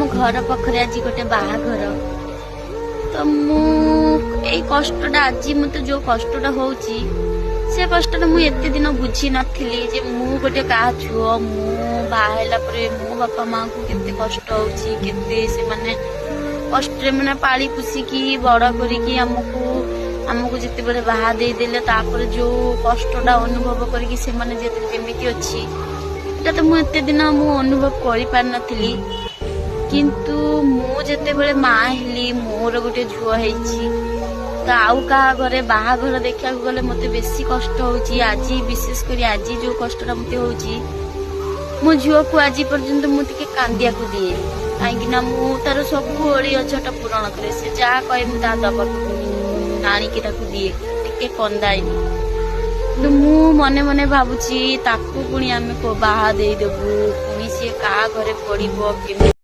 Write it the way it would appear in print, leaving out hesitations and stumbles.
घर पाखरे आज गोटे बाहाघर तो मु एई कष्टटा आज मत जो कष्टटा होउची से कष्टटा मु एते दिन बुझी नथिली जे मु गोटे का छुओ मु बाहेला परे मो बापा माँ को केते कष्ट होउची केते से माने कष्ट माने पाली पुसी की बड़ करिकी हमको जिते बड़े बाहा दे देले तापर जो कष्टटा अनुभव करिकी से माने जेमिति अछि एटा तो मु एते दिन मु अनुभव करि पार नथिली किंतु मु जेते बड़े माँ हेली मोर गोटे झुआ हेछि तो आउ का घरे बाहाघर देखा गले मते बेसी कष्ट होउची आज विशेष करी आज जो कष्टटा मते होउची मो झुआ को आज पर्यंत मु टिके कांदिया को दिए कहीं मु तार सब ओली अछटा पूरण करे से जा कहे मु ता दबा आनिकी ताकू दिए टिके कंदाइनी मु मने मने भाबुची ताकू पुणी आमे को बाहा दे देबू पुणी सी का घरे पड़िबो केमे